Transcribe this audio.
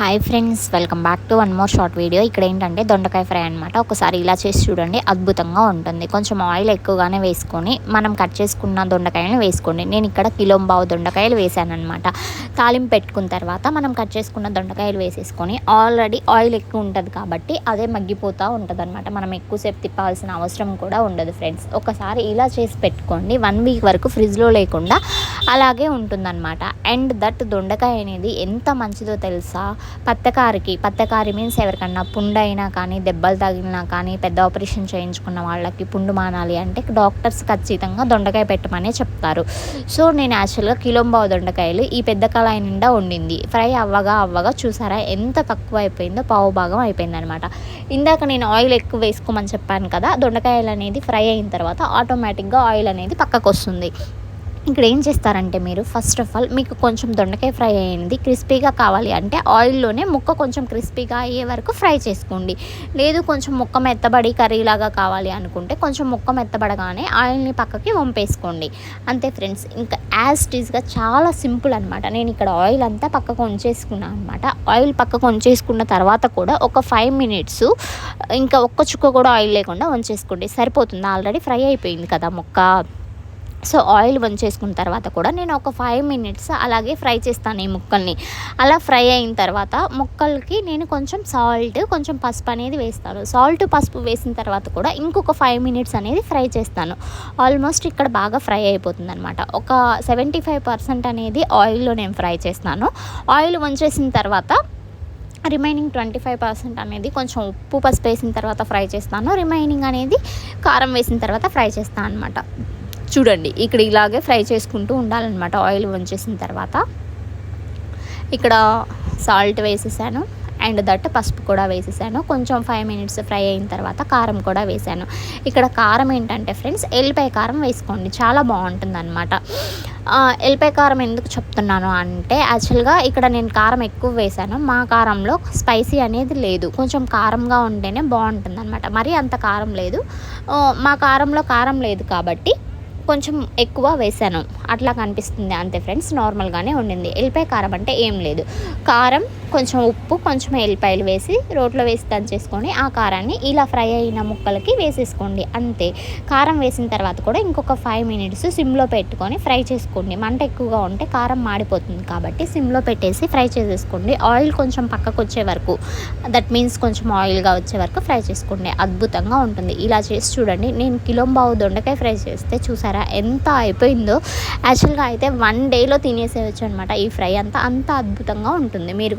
Hi friends, welcome back to one more short video. ఇక్కడ ఏంటంటే దొండకాయ ఫ్రై అనమాట. ఒకసారి ఇలా చేసి చూడండి, అద్భుతంగా ఉంటుంది. కొంచెం ఆయిల్ ఎక్కువగానే వేసుకొని మనం కట్ చేసుకున్న దొండకాయలను వేసుకోండి. నేను ఇక్కడ కిలోంబావు దొండకాయలు వేసాను అనమాట. తాలింపు పెట్టుకున్న తర్వాత మనం కట్ చేసుకున్న దొండకాయలు వేసేసుకొని, ఆల్రెడీ ఆయిల్ ఎక్కువ ఉంటుంది కాబట్టి అదే మగ్గిపోతూ ఉంటుంది అనమాట. మనం ఎక్కువసేపు తిప్పాల్సిన అవసరం కూడా ఉండదు ఫ్రెండ్స్. ఒకసారి ఇలా చేసి పెట్టుకోండి, 1 వీక్ వరకు ఫ్రిడ్జ్లో లేకుండా అలాగే ఉంటుందన్నమాట. అండ్ దట్ దొండకాయ అనేది ఎంత మంచిదో తెలుసా? పత్తకారి మీన్స్ ఎవరికన్నా పుండు అయినా కానీ, దెబ్బలు తగిలినా కానీ, పెద్ద ఆపరేషన్ చేయించుకున్న వాళ్ళకి పుండు మానాలి అంటే డాక్టర్స్ ఖచ్చితంగా దొండకాయ పెట్టమనే చెప్తారు. సో నేను యాక్చువల్గా కిలోంబావు దొండకాయలు ఈ పెద్ద కళాయి నిండా ఉండింది. ఫ్రై అవ్వగా చూసారా ఎంత తక్కువ అయిపోయిందో, పావు భాగం అయిపోయిందనమాట. ఇందాక నేను ఆయిల్ ఎక్కువ వేసుకోమని చెప్పాను కదా, దొండకాయలు అనేది ఫ్రై అయిన తర్వాత ఆటోమేటిక్గా ఆయిల్ అనేది పక్కకు వస్తుంది. ఇక్కడ ఏం చేస్తారంటే మీరు ఫస్ట్ ఆఫ్ ఆల్, మీకు కొంచెం దొండకాయ ఫ్రై అయ్యింది క్రిస్పీగా కావాలి అంటే ఆయిల్లోనే ముక్క కొంచెం క్రిస్పీగా అయ్యే వరకు ఫ్రై చేసుకోండి. లేదు కొంచెం ముక్క మెత్తబడి కర్రీలాగా కావాలి అనుకుంటే కొంచెం ముక్క మెత్తబడగానే ఆయిల్ని పక్కకి వంపేసుకోండి. అంతే ఫ్రెండ్స్, ఇంకా యాజ్ టీజ్గా చాలా సింపుల్ అనమాట. నేను ఇక్కడ ఆయిల్ అంతా పక్కకు ఉంచేసుకున్నాను అనమాట. ఆయిల్ పక్కకు ఉంచేసుకున్న తర్వాత కూడా ఒక 5 మినిట్స్ ఇంకా ఒక్క చుక్క కూడా ఆయిల్ లేకుండా ఉంచేసుకోండి, సరిపోతుంది. ఆల్రెడీ ఫ్రై అయిపోయింది కదా ముక్క. సో ఆయిల్ వంచేసుకున్న తర్వాత కూడా నేను ఒక 5 మినిట్స్ అలాగే ఫ్రై చేస్తాను ఈ ముక్కల్ని. అలా ఫ్రై అయిన తర్వాత ముక్కలకి నేను కొంచెం సాల్ట్, కొంచెం పసుపు అనేది వేస్తాను. సాల్ట్ పసుపు వేసిన తర్వాత కూడా ఇంకొక 5 మినిట్స్ అనేది ఫ్రై చేస్తాను. ఆల్మోస్ట్ ఇక్కడ బాగా ఫ్రై అయిపోతుంది అనమాట. ఒక 75% అనేది ఆయిల్లో నేను ఫ్రై చేస్తాను. ఆయిల్ వంచేసిన తర్వాత రిమైనింగ్ 25% అనేది కొంచెం ఉప్పు పసుపు వేసిన తర్వాత ఫ్రై చేస్తాను. రిమైనింగ్ అనేది కారం వేసిన తర్వాత ఫ్రై చేస్తాను అనమాట. చూడండి, ఇక్కడ ఇలాగే ఫ్రై చేసుకుంటూ ఉండాలన్నమాట. ఆయిల్ వంచేసిన తర్వాత ఇక్కడ సాల్ట్ వేసేసాను అండ్ దట్ పసుపు కూడా వేసేసాను. కొంచెం 5 మినిట్స్ ఫ్రై అయిన తర్వాత కారం కూడా వేసాను. ఇక్కడ కారం ఏంటంటే ఫ్రెండ్స్, ఎల్లిపాయ కారం వేసుకోండి, చాలా బాగుంటుంది అనమాట. ఎల్లిపాయ కారం ఎందుకు చెప్తున్నాను అంటే, యాక్చువల్గా ఇక్కడ నేను కారం ఎక్కువ వేసాను. మా కారంలో స్పైసీ అనేది లేదు, కొంచెం కారంగా ఉంటేనే బాగుంటుంది అనమాట. మరీ అంత కారం లేదు. మా కారంలో కారం లేదు కాబట్టి కొంచెం ఎక్కువ వేసాను, అట్లా కనిపిస్తుంది అంతే ఫ్రెండ్స్. నార్మల్గానే ఉండింది. ఎల్లిపాయ కారం అంటే ఏం లేదు, కారం కొంచెం ఉప్పు కొంచెం ఎల్లిపాయలు వేసి రోట్లో వేసి దంచేసుకొని ఆ కారాన్ని ఇలా ఫ్రై అయిన ముక్కలకి వేసేసుకోండి, అంతే. కారం వేసిన తర్వాత కూడా ఇంకొక 5 మినిట్స్ సిమ్లో పెట్టుకొని ఫ్రై చేసుకోండి. మంట ఎక్కువగా ఉంటే కారం మాడిపోతుంది కాబట్టి సిమ్లో పెట్టేసి ఫ్రై చేసేసుకోండి. ఆయిల్ కొంచెం పక్కకు వచ్చే వరకు, దట్ మీన్స్ కొంచెం ఆయిల్గా వచ్చే వరకు ఫ్రై చేసుకోండి. అద్భుతంగా ఉంటుంది. ఇలా చేసి చూడండి. నేను కిలోంబావు దొండకాయ ఫ్రై చేస్తే చూసారా ఎంత అయిపోయిందో. యాక్చువల్గా అయితే 1 డేలో తినేసేయచ్చు అనమాట ఈ ఫ్రై అంతా. అంత అద్భుతంగా ఉంటుంది. మీరు